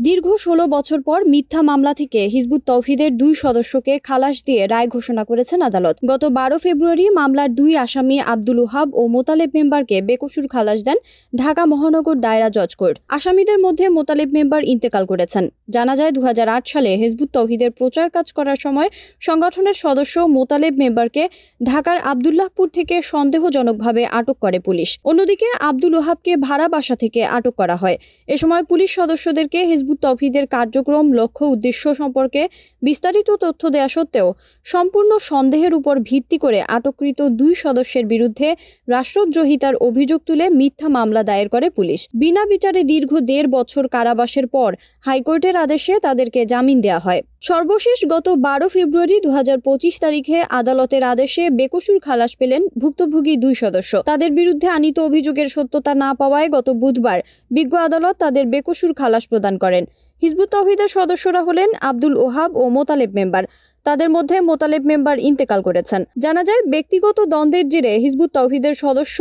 দীর্ঘ ১৬ বছর পর মিথ্যা মামলা থেকে হিজবুত তৌহিদের ২ সদস্যকে খালাস দিয়ে রায় ঘোষণা করেছেন আদালত। গত ১২ ফেব্রুয়ারি মামলার ২ আসামি আব্দুল ওহাব ও মোতালেব মেম্বারকে বেকসুর খালাস দেন ঢাকা মহানগর দায়রা জজ কোর্ট। আসামিদের মধ্যে মোতালেব মেম্বার ইন্তেকাল করেছেন। জানা যায় ২০০৮ সালে হিজবুত তৌহিদের প্রচার কাজ করার সময় সংগঠনের সদস্য মোতালেব মেম্বারকে ঢাকার আব্দুল্লাহপুর থেকে সন্দেহজনকভাবে আটক করে পুলিশ। অন্যদিকে আব্দুল ওহাবকে ভাড়া বাসা থেকে আটক করা হয়। এ সময় পুলিশ সদস্যদেরকে হিজবুত তৌহিদের কার্যক্রম, লক্ষ্য, উদ্দেশ্য সম্পর্কে বিস্তারিত তথ্য দেয়া সত্ত্বেও সম্পূর্ণ সন্দেহের উপর ভিত্তি করে আটককৃত ২ সদস্যের বিরুদ্ধে রাষ্ট্রদ্রোহিতার অভিযোগ তুলে মিথ্যা মামলা দায়ের করে পুলিশ। বিনা বিচারে দীর্ঘ ১.৫ বছর কারাবাসের পর হাইকোর্টের আদেশে তাদেরকে জামিন দেওয়া হয়। সর্বশেষ গত ১২ ফেব্রুয়ারি ২০২৫ তারিখে আদালতের আদেশে বেকসুর খালাস পেলেন ভুক্তভোগী ২ সদস্য। তাদের বিরুদ্ধে আনীত অভিযোগের সত্যতা না পাওয়ায় গত বুধবার বিজ্ঞ আদালত তাদের বেকসুর খালাস প্রদান করেন। হিজবুত তৌহিদের সদস্যরা হলেন আব্দুল ওহাব ও মোতালেব মেম্বার। তাদের মধ্যে মোতালেব মেম্বার ইন্তেকাল করেছেন। জানা যায়, ব্যক্তিগত দ্বন্দ্বের জেরে হিজবুত তৌহিদের সদস্য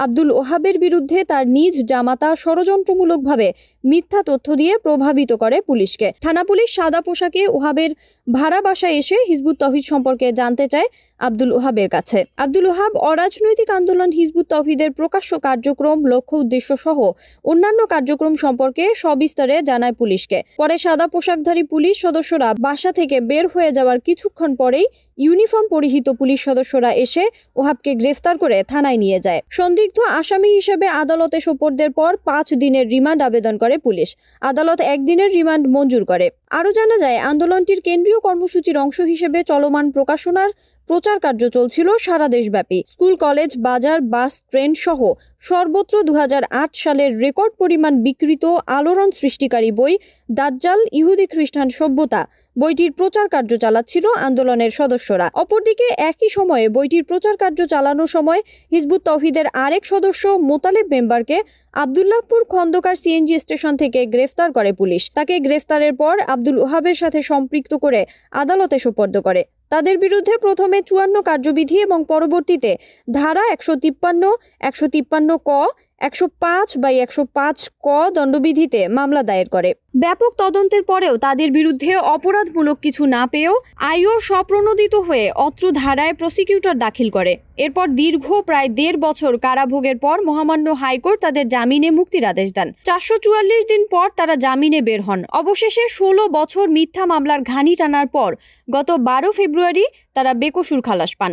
আব্দুল ওহাবের বিরুদ্ধে তার নিজ জামাতা ষড়যন্ত্রমূলকভাবে মিথ্যা তথ্য দিয়ে প্রভাবিত করে পুলিশকে। থানা পুলিশ সাদা পোশাকে ওহাবের ভাড়া বাসায় এসে হিজবুত তৌহিদ সম্পর্কে জানতে চায় আব্দুল ওহাবের কাছে। আব্দুল ওহাব অরাজনৈতিক আন্দোলন হিজবুত তৌহিদের প্রকাশ্য কার্যক্রম, লক্ষ্য, উদ্দেশ্য সহ অন্যান্য কার্যক্রম সম্পর্কে সবিস্তারে জানায় পুলিশকে। পরে সাদা পোশাকধারী পুলিশ সদস্যরা বাসা থেকে বের হয়ে যাওয়ার কিছুক্ষণ পরেই ইউনিফর্ম পরিহিত পুলিশ সদস্যরা এসে ওহাবকে গ্রেফতার করে থানায় নিয়ে যায়। সন্দিগ্ধ আসামি হিসেবে আদালতে সোপর্দের পর ৫ দিনের রিমান্ড আবেদন করে পুলিশ। আদালত ১ দিনের রিমান্ড মঞ্জুর করে। আরও জানা যায়, আন্দোলনটির কেন্দ্রীয় কর্মসূচির অংশ হিসেবে চলমান প্রকাশনার প্রচার কার্য চলছিল সারা দেশব্যাপী। স্কুল, কলেজ, বাজার, বাস, ট্রেন সহ সর্বত্র ২০০৮ সালের রেকর্ড পরিমাণ বিক্রিত আলোড়ন সৃষ্টিকারী বই দাজ্জাল, ইহুদি খ্রিস্টান সভ্যতা বইটির প্রচার কার্য চালাচ্ছিল আন্দোলনের সদস্যরা। অপরদিকে একই সময়ে বইটির প্রচার কার্য চালানোর সময় হিজবুত তৌহিদের আরেক সদস্য মোতালেব মেম্বারকে আব্দুল্লাহপুর খন্দকার সিএনজি স্টেশন থেকে গ্রেফতার করে পুলিশ। তাকে গ্রেফতারের পর আব্দুল ওহাবের সাথে সম্পৃক্ত করে আদালতে সোপর্দ করে। তাদের বিরুদ্ধে প্রথমে ৫৪ কার্যবিধি এবং পরবর্তীতে ধারা ১৫৩, ১৫৩ ক, ১০৫/১০৫ ক দণ্ডবিধিতে মামলা দায়ের করে। ব্যাপক তদন্তের পরেও তাদের বিরুদ্ধে অপরাধমূলক কিছু না পেয়েও আইও স্বপ্রণোদিত হয়ে অত্র ধারায় প্রসিকিউটর দাখিল করে। এরপর দীর্ঘ প্রায় ১.৫ বছর কারাভোগের পর মহামান্য হাইকোর্ট তাদের জামিনে মুক্তির আদেশ দেন। ৪৪৪ দিন পর তারা জামিনে বের হন। অবশেষে ১৬ বছর মিথ্যা মামলার ঘানি টানার পর গত ১২ ফেব্রুয়ারি তারা বেকসুর খালাস পান।